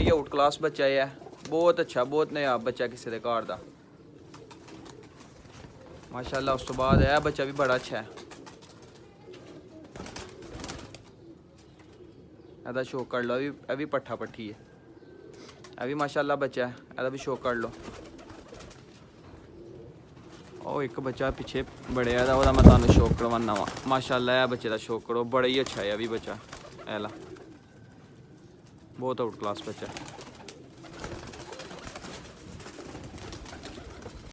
ही out class बच्चा है, बहुत अच्छा, बहुत नायाब बच्चा किसी के घर का माशाल्लाह। उस तो बाद यह बच्चा भी बड़ा अच्छा है, ਇਹਦਾ शौक कर लो। ਇਹ ਵੀ पट्ठा पट्ठी है, यह भी माशाल्लाह बच्चा है, ਇਹਦਾ भी शौक कर लो। ਉਹ ਇੱਕ ਬੱਚਾ ਪਿੱਛੇ ਬੜਿਆ ਦਾ, ਉਹਦਾ ਮੈਂ ਤੁਹਾਨੂੰ ਸ਼ੌਕ ਕਰਵਾਉਣਾ ਵਾ। ਮਾਸ਼ਾਅੱਲਾ ਇਹ ਬੱਚੇ ਦਾ ਸ਼ੌਕ ਕਰੋ, ਬੜਾ ਹੀ ਅੱਛਾ ਹੈ ਇਹ ਵੀ ਬੱਚਾ। ਇਹ ਲਾ ਬਹੁਤ ਆਊਟ ਕਲਾਸ ਬੱਚਾ।